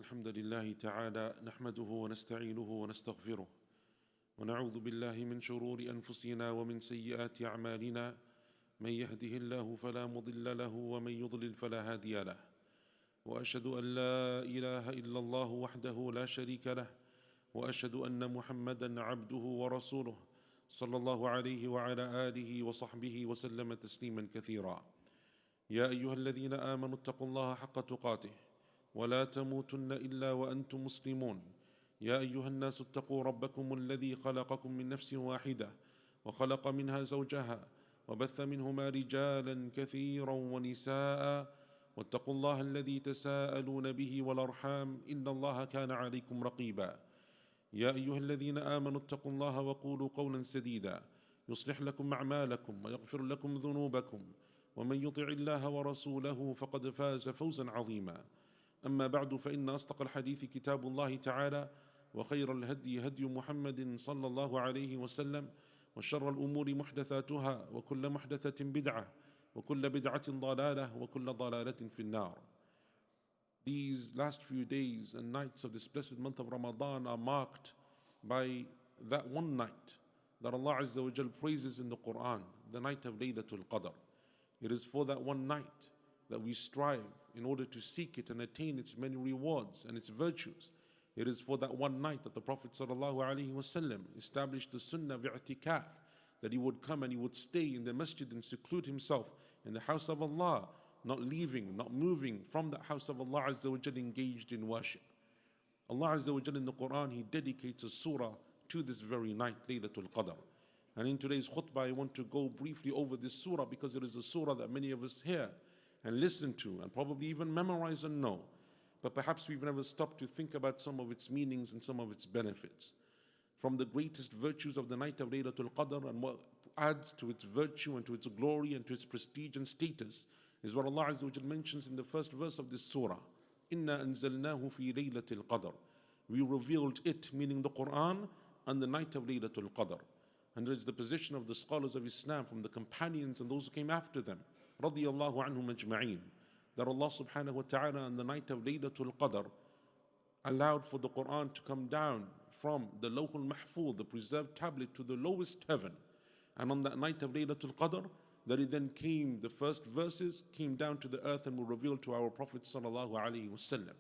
الحمد لله تعالى نحمده ونستعينه ونستغفره ونعوذ بالله من شرور أنفسنا ومن سيئات أعمالنا من يهده الله فلا مضل له ومن يضلل فلا هادي له وأشهد أن لا إله إلا الله وحده لا شريك له وأشهد أن محمدا عبده ورسوله صلى الله عليه وعلى آله وصحبه وسلم تسليما كثيرا. يا أيها الذين آمنوا اتقوا الله حق تقاته ولا تموتن إلا وأنتم مسلمون. يا أيها الناس اتقوا ربكم الذي خلقكم من نفس واحدة وخلق منها زوجها وبث منهما رجالا كثيرا ونساء واتقوا الله الذي تساءلون به والأرحام إن الله كان عليكم رقيبا. يا أيها الذين آمنوا اتقوا الله وقولوا قولا سديدا يصلح لكم أعمالكم ويغفر لكم ذنوبكم ومن يطع الله ورسوله فقد فاز فوزا عظيما. أما بعد فإن أصدق الحديث كتاب الله تعالى وخير الهدي هدي محمد صلى الله عليه وسلم وشر الأمور محدثاتها وكل محدثة بدعة وكل بدعة ضلالة وكل ضلالة في النار. These last few days and nights of this blessed month of Ramadan are marked by that one night that Allah Azza wa Jal praises in the Qur'an, the night of Laylatul Qadr. It is for that one night that we strive in order to seek it and attain its many rewards and its virtues. It is for that one night that the Prophet ﷺ established the sunnah of i'tikaf, that he would come and he would stay in the masjid and seclude himself in the house of Allah, not leaving, not moving from that house of Allah Azza wa Jal, engaged in worship. Allah Azza wa Jal in the Qur'an, He dedicates a surah to this very night, Laylatul Qadr. And in today's khutbah, I want to go briefly over this surah because it is a surah that many of us hear and listen to and probably even memorize and know. But perhaps we've never stopped to think about some of its meanings and some of its benefits. From the greatest virtues of the night of Laylatul Qadr and what adds to its virtue and to its glory and to its prestige and status is what Allah Azza wa Jal mentions in the first verse of this surah. Inna anzalnahu fi Laylatil Qadr. We revealed it, meaning the Qur'an, on the night of Laylatul Qadr. And it is the position of the scholars of Islam, from the companions and those who came after them, radiyallahu anhum ajma'een, that Allah subhanahu wa ta'ala on the night of Laylatul Qadr allowed for the Qur'an to come down from the Lawhul Mahfuz, the preserved tablet, to the lowest heaven. And on that night of Laylatul Qadr, that it then came, the first verses came down to the earth and were revealed to our Prophet sallallahu alaihi wasallam.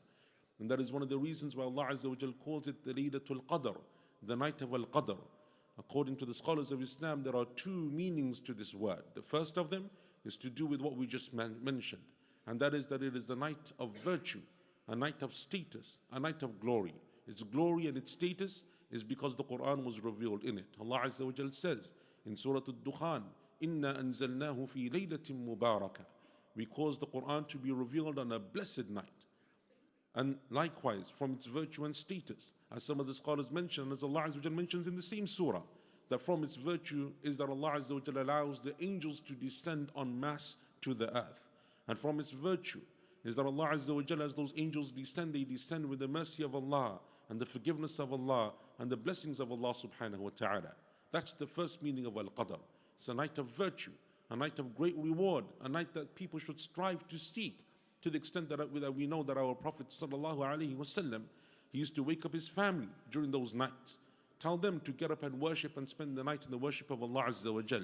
And that is one of the reasons why Allah Azza wa Jal calls it the Laylatul Qadr, the night of al-Qadr. According to the scholars of Islam, there are two meanings to this word. The first of them is to do with what we just mentioned, and that is that it is a night of virtue, a night of status, a night of glory. Its glory and its status is because the Qur'an was revealed in it. Allah Azza wa Jal says in Surah Al-Dukhan, Inna anzalnahu fi laylatin mubarakah. We caused the Qur'an to be revealed on a blessed night. And likewise, from its virtue and status, as some of the scholars mention, as Allah Azza wa Jal mentions in the same surah, that from its virtue is that Allah Azza wa Jal allows the angels to descend en masse to the earth. And from its virtue is that Allah Azza wa Jal, as those angels descend, they descend with the mercy of Allah and the forgiveness of Allah and the blessings of Allah subhanahu wa ta'ala. That's the first meaning of al-Qadr. It's a night of virtue, a night of great reward, a night that people should strive to seek, to the extent that we know that our Prophet sallallahu alaihi wasallam, he used to wake up his family during those nights, tell them to get up and worship and spend the night in the worship of Allah Azza wa Jal.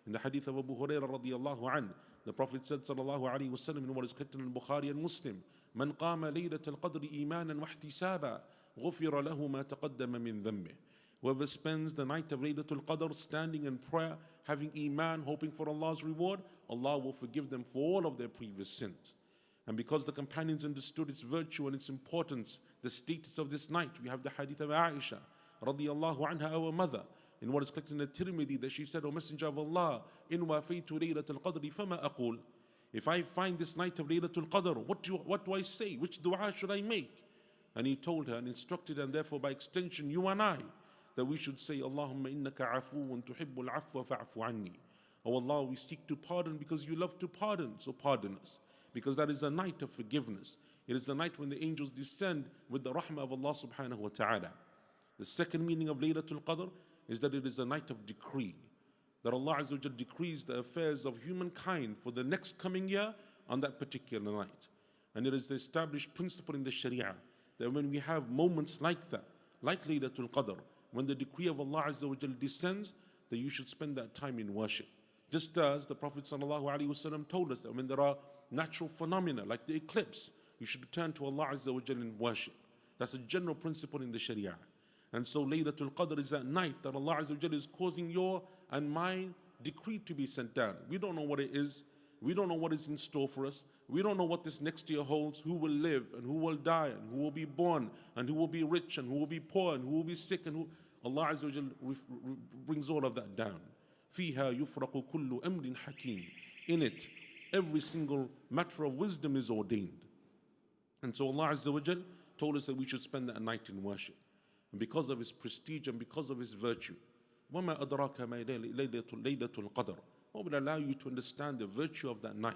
In the hadith of Abu Hurairah radiyallahu an, the Prophet said sallallahu alaihi wasallam in what is collected in Bukhari and Muslim, Man qama laylatul qadri imanan wa ihtisaba, ghufira lahu ma taqaddama min dhanbih. Whoever spends the night of Laylatul Qadr standing in prayer, having iman, hoping for Allah's reward, Allah will forgive them for all of their previous sins. And because the companions understood its virtue and its importance, the status of this night, we have the hadith of Aisha radiyallahu anha, our mother, in what is collected in the Tirmidhi, that she said, O Messenger of Allah, in wafaytu Laylatul Qadri fama aqul. If I find this night of Laylatul Qadr, what do I say? Which dua should I make? And he told her and instructed her, and therefore by extension you and I, that we should say, Allahumma innaka afuun tuhibbul afwa fa'afu anni. Oh Allah, we seek to pardon because you love to pardon, so pardon us. Because that is a night of forgiveness. It is the night when the angels descend with the rahmah of Allah subhanahu wa ta'ala. The second meaning of Laylatul Qadr is that it is a night of decree. That Allah Azza wa Jal decrees the affairs of humankind for the next coming year on that particular night. And it is the established principle in the Sharia that when we have moments like that, like Laylatul Qadr, when the decree of Allah Azza wa Jal descends, that you should spend that time in worship. Just as the Prophet ﷺ told us that when there are natural phenomena like the eclipse, you should turn to Allah Azza wa Jal in worship. That's a general principle in the Sharia. And so Laylatul Qadr is that night that Allah Azza wa Jal is causing your and my decree to be sent down. We don't know what it is. We don't know what is in store for us. We don't know what this next year holds, who will live and who will die and who will be born and who will be rich and who will be poor and who will be sick and who... Allah Azza wa Jal brings all of that down. فِيهَا يُفْرَقُ كُلُّ أَمْرٍ حَكِيمٍ. In it, every single matter of wisdom is ordained. And so Allah Azza wa Jal told us that we should spend that night in worship. And because of His prestige and because of His virtue. وَمَا أَدْرَاكَ مَا لَيْلَةُ الْقَدْرِ. What would allow you to understand the virtue of that night?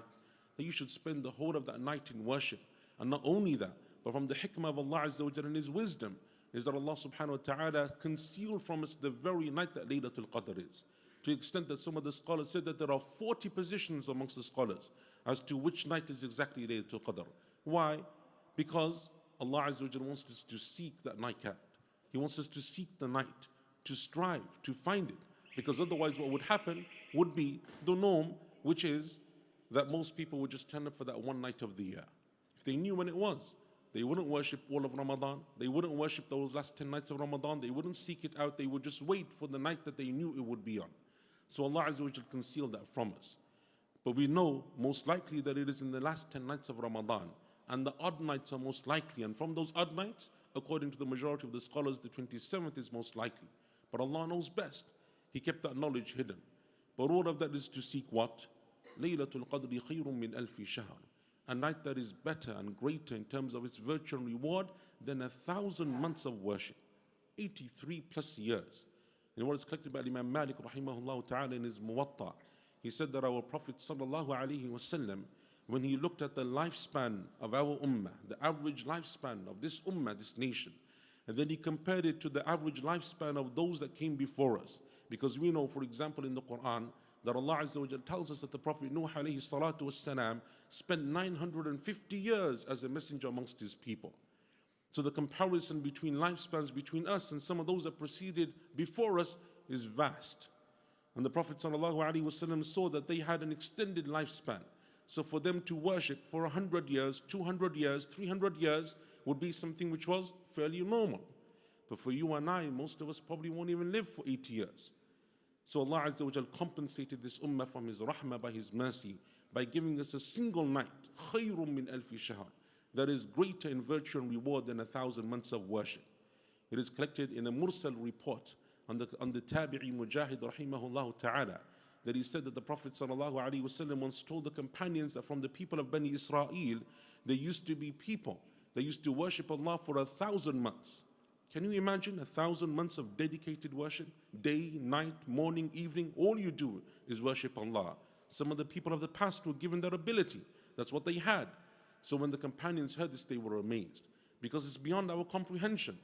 That you should spend the whole of that night in worship. And not only that, but from the hikmah of Allah Azza wa Jal and His wisdom, is that Allah subhanahu wa ta'ala concealed from us the very night that Laylatul Qadr is. To the extent that some of the scholars said that there are 40 positions amongst the scholars as to which night is exactly Laylatul Qadr. Why? Because Allah Azza wa Jal wants us to seek that night out. He wants us to seek the night, to strive, to find it. Because otherwise what would happen would be the norm, which is that most people would just turn up for that one night of the year. If they knew when it was, they wouldn't worship all of Ramadan. They wouldn't worship those last 10 nights of Ramadan. They wouldn't seek it out. They would just wait for the night that they knew it would be on. So Allah Azza wa Jal concealed that from us. But we know most likely that it is in the last 10 nights of Ramadan. And the odd nights are most likely. And from those odd nights, according to the majority of the scholars, the 27th is most likely. But Allah knows best. He kept that knowledge hidden. But all of that is to seek what? Laylatul Qadri khayrun min alfi shahr. A night that is better and greater in terms of its virtue and reward than 1,000 months of worship. 83 plus years. And what is collected by Imam Malik rahimahullah ta'ala in his Muwatta, he said that our Prophet sallallahu alaihi wasallam, when he looked at the lifespan of our ummah, the average lifespan of this ummah, this nation, and then he compared it to the average lifespan of those that came before us. Because we know, for example, in the Qur'an, that Allah Azza wa Jal tells us that the Prophet Nuh alayhi salatu wassalam spent 950 years as a messenger amongst his people. So the comparison between lifespans between us and some of those that proceeded before us is vast. And the Prophet sallallahu alaihi wasallam saw that they had an extended lifespan. So for them to worship for 100 years, 200 years, 300 years would be something which was fairly normal. But for you and I, most of us probably won't even live for 80 years. So Allah Azza wa Jal compensated this ummah from His rahmah by His mercy by giving us a single night, khayrun min alfi shahr, that is greater in virtue and reward than 1,000 months of worship. It is collected in a mursal report on the Tabi'i Mujahid rahimahullah ta'ala, that he said that the Prophet sallallahu alaihi wasallam once told the companions that from the people of Bani Israel, there used to be people that used to worship Allah for 1,000 months. Can you imagine 1,000 months of dedicated worship? Day, night, morning, evening, all you do is worship Allah. Some of the people of the past were given that ability. That's what they had. So when the companions heard this, they were amazed. Because it's beyond our comprehension.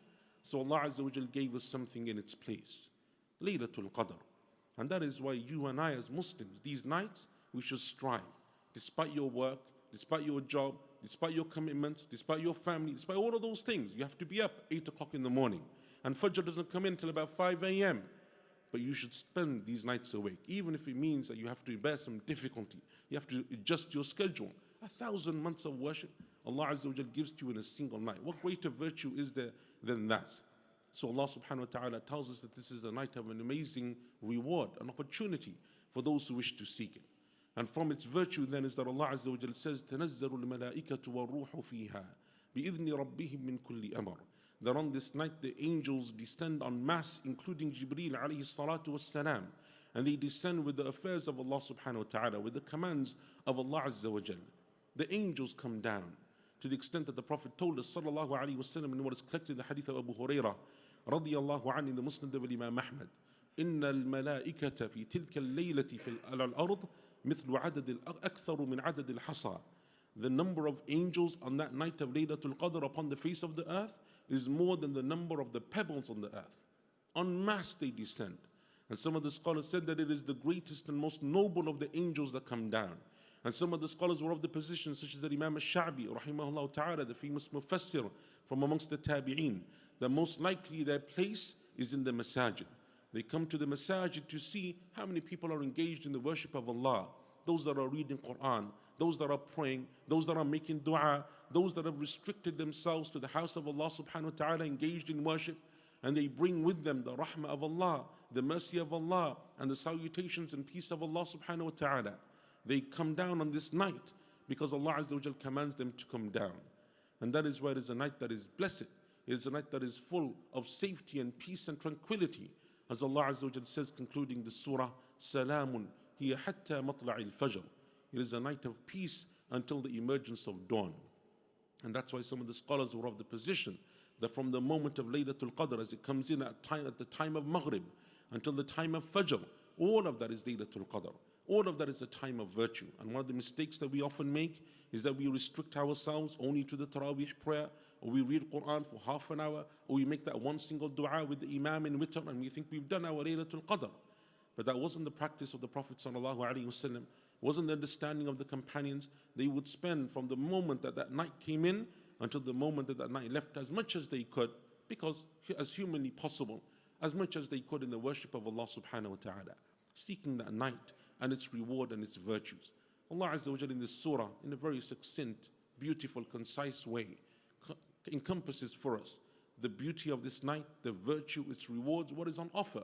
So Allah Azza wa Jal gave us something in its place. Laylatul Qadr. And that is why you and I as Muslims, these nights, we should strive. Despite your work, despite your job, despite your commitments, despite your family, despite all of those things, you have to be up 8 o'clock in the morning. And Fajr doesn't come in until about 5 a.m. But you should spend these nights awake, even if it means that you have to bear some difficulty. You have to adjust your schedule. 1,000 months of worship, Allah Azza wa Jal gives to you in a single night. What greater virtue is there than that? So Allah subhanahu wa ta'ala tells us that this is a night of an amazing reward, an opportunity for those who wish to seek it. And from its virtue then is that Allah Azza wa Jal says, تَنَزَّلُ الْمَلَائِكَةُ وَالْرُوحُ فِيهَا بِإِذْنِ رَبِّهِمْ مِنْ كُلِّ أَمْرٍ. That on this night the angels descend en masse, including Jibreel alayhi salatu wassalam, and they descend with the affairs of Allah subhanahu wa ta'ala, with the commands of Allah Azza wa Jal. The angels come down to the extent that the Prophet told us sallallahu alayhi wasallam in what is collected in the hadith of Abu Hurairah radiyallahu anhu in the Musnad of Imam Ahmad, إِنَّ الْمَلَائِكَةَ فِي تِلْكَ اللَّيْلَةِ عَلَى الْأَرْضِ مثل عدد أكثر من عدد الحصى. The number of angels on that night of Laylatul Qadr upon the face of the earth is more than the number of the pebbles on the earth. En masse they descend. And some of the scholars said that it is the greatest and most noble of the angels that come down. And some of the scholars were of the position, such as the Imam al-Sha'bi rahimahullah ta'ala, the famous mufassir from amongst the tabi'een, that most likely their place is in the masajid. They come to the masajid to see how many people are engaged in the worship of Allah. Those that are reading Qur'an, those that are praying, those that are making dua, those that have restricted themselves to the house of Allah subhanahu wa ta'ala, engaged in worship, and they bring with them the rahmah of Allah, the mercy of Allah, and the salutations and peace of Allah subhanahu wa ta'ala. They come down on this night because Allah Azza wa Jal commands them to come down. And that is why it is a night that is blessed. It is a night that is full of safety and peace and tranquility. As Allah Azza wa Jal says, concluding the surah, Salamun hiya hatta matla'il fajr. It is a night of peace until the emergence of dawn. And that's why some of the scholars were of the position that from the moment of Laylatul Qadr, as it comes in at the time of Maghrib until the time of Fajr, all of that is Laylatul Qadr. All of that is a time of virtue. And one of the mistakes that we often make is that we restrict ourselves only to the Taraweeh prayer, or we read Qur'an for half an hour, or we make that one single dua with the Imam in witr, and we think we've done our Laylatul Qadr. But that wasn't the practice of the Prophet sallallahu alaihi wasallam. Wasn't the understanding of the companions. They would spend from the moment that that night came in until the moment that that night left as much as they could, because as humanly possible, as much as they could in the worship of Allah subhanahu wa ta'ala, seeking that night and its reward and its virtues. Allah Azza wa Jalla in this surah, in a very succinct, beautiful, concise way, encompasses for us the beauty of this night, the virtue, its rewards, what is on offer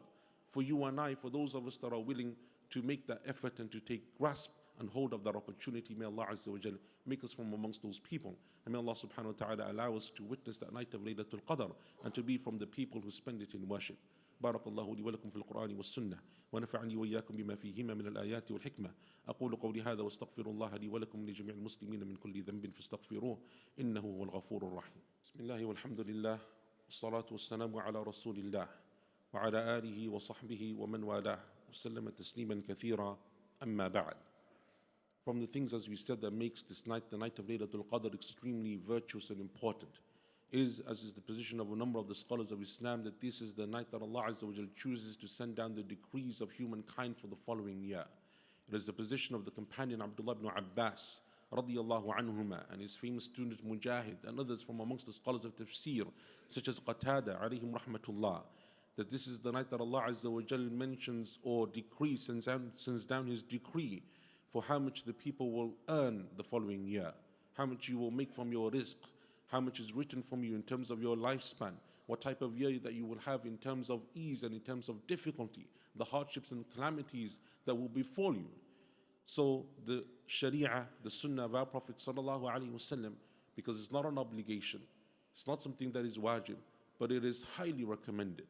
for you and I, for those of us that are willing to make that effort and to take grasp and hold of that opportunity. May Allah Azza wa Jal make us from amongst those people. And may Allah subhanahu wa ta'ala allow us to witness that night of Laylatul Qadr and to be from the people who spend it in worship. بارك الله لي ولكم في القرآن والسنة ونفعني وإياكم بما فيهما من الآيات والحكمة أقول قولي هذا واستغفر الله لي ولكم لجميع المسلمين من كل ذنب فاستغفروه إنه هو الغفور الرحيم. بسم الله والحمد لله والصلاة والسلام على رسول الله وعلى آله وصحبه ومن والاه وسلم تسليما كثيرا أما بعد. From the things, as we said, that makes this night, the night of Laylatul Qadr, extremely virtuous and important is, as is the position of a number of the scholars of Islam, that this is the night that Allah Azza wa Jal chooses to send down the decrees of humankind for the following year. It is the position of the companion Abdullah ibn Abbas radiyallahu anhuma and his famous student Mujahid and others from amongst the scholars of tafsir, such as Qatada alayhim rahmatullah, that this is the night that Allah Azza wa Jal mentions or decrees, sends down his decree for how much the people will earn the following year, how much you will make from your rizq, how much is written from you in terms of your lifespan, what type of year that you will have in terms of ease and in terms of difficulty, the hardships and calamities that will befall you. So the Sharia, the Sunnah of our Prophet sallallahu alaihi wasallam, because it's not an obligation, it's not something that is wajib, but it is highly recommended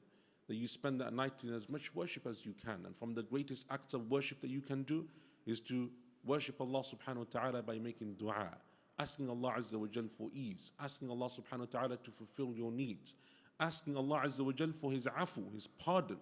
that you spend that night in as much worship as you can. And from the greatest acts of worship that you can do is to worship Allah subhanahu wa ta'ala by making dua, asking Allah Azza wa Jal for ease, asking Allah subhanahu wa ta'ala to fulfill your needs, asking Allah Azza wa Jal for his afu, his pardon,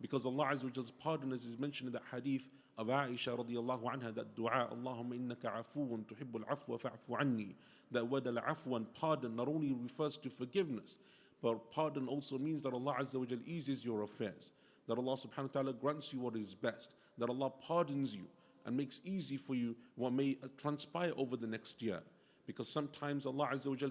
because Allah Azza wa Jal's pardon, as is mentioned in that hadith of Aisha radiyallahu anha, that dua, Allahumma innaka afuun tuhibbul afwa fa'fu anni, that word al-afwa and pardon not only refers to forgiveness, but pardon also means that Allah Azza wa Jal eases your affairs, that Allah subhanahu wa ta'ala grants you what is best, that Allah pardons you and makes easy for you what may transpire over the next year. Because sometimes Allah Azza wa Jal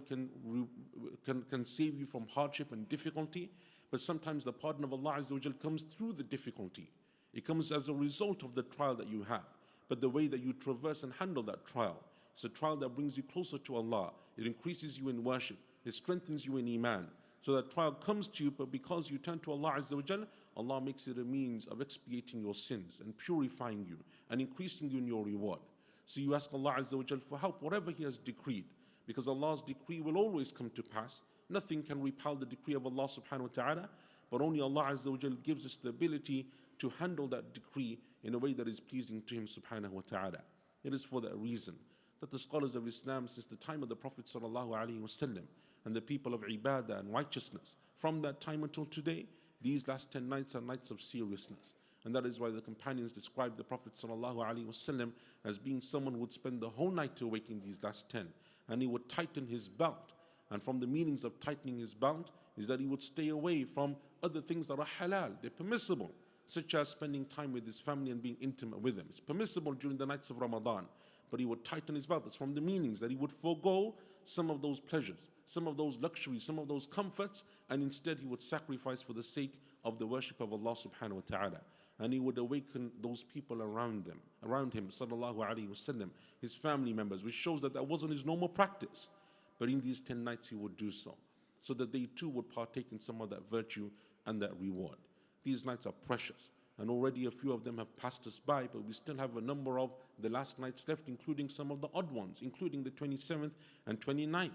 can save you from hardship and difficulty, but sometimes the pardon of Allah Azza wa Jal comes through the difficulty. It comes as a result of the trial that you have, but the way that you traverse and handle that trial. It's a trial that brings you closer to Allah. It increases you in worship. It strengthens you in iman. So that trial comes to you, but because you turn to Allah Azza wa Jal, Allah makes it a means of expiating your sins and purifying you and increasing you in your reward. So you ask Allah Azza wa Jal for help, whatever He has decreed, because Allah's decree will always come to pass. Nothing can repel the decree of Allah subhanahu wa ta'ala, but only Allah Azza wa Jal gives us the ability to handle that decree in a way that is pleasing to Him subhanahu wa ta'ala. It is for that reason that the scholars of Islam, since the time of the Prophet sallallahu alaihi wasallam and the people of ibadah and righteousness, from that time until today, these last 10 nights are nights of seriousness. And that is why the companions described the Prophet ﷺ as being someone who would spend the whole night awake in these last 10. And he would tighten his belt. And from the meanings of tightening his belt is that he would stay away from other things that are halal, they're permissible, such as spending time with his family and being intimate with them. It's permissible during the nights of Ramadan, but he would tighten his belt. That's from the meanings that he would forego some of those pleasures, some of those luxuries, some of those comforts, and instead he would sacrifice for the sake of the worship of Allah subhanahu wa ta'ala. And he would awaken those people around him, sallallahu alayhi wasallam, his family members, which shows that wasn't his normal practice. But in these 10 nights he would do so that they too would partake in some of that virtue and that reward. These nights are precious, and already a few of them have passed us by, but we still have a number of the last nights left, including some of the odd ones, including the 27th and 29th.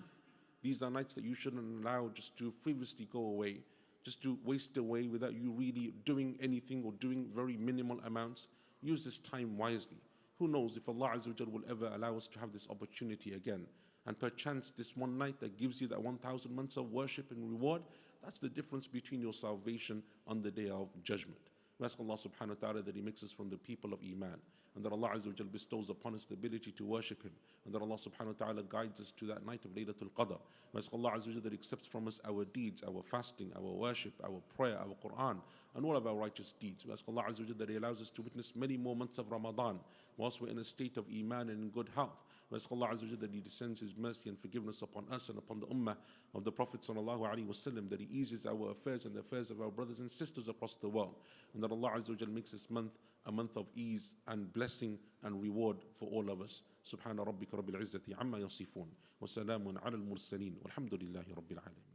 These are nights that you shouldn't allow just to frivolously go away, just to waste away without you really doing anything or doing very minimal amounts. Use this time wisely. Who knows if Allah Azza wa Jal will ever allow us to have this opportunity again. And perchance this one night that gives you that 1,000 months of worship and reward, that's the difference between your salvation on the day of judgment. We ask Allah subhanahu wa ta'ala that He makes us from the people of Iman, and that Allah Azza wa Jal bestows upon us the ability to worship Him, and that Allah subhanahu wa ta'ala guides us to that night of Laylatul Qadr. We ask Allah Azza wa Jal that He accepts from us our deeds, our fasting, our worship, our prayer, our Qur'an, and all of our righteous deeds. We ask Allah Azza wa Jal that He allows us to witness many more months of Ramadan whilst we're in a state of Iman and in good health. We ask Allah Azza wa Jal that He descends His mercy and forgiveness upon us and upon the ummah of the Prophet sallallahu alaihi wasallam, that He eases our affairs and the affairs of our brothers and sisters across the world, and that Allah Azza wa Jal makes this month a month of ease and blessing and reward for all of us. Subhana rabbika rabbil izzati amma yasifun wa salamun ala al-mursaleen walhamdulillahi rabbil alamin.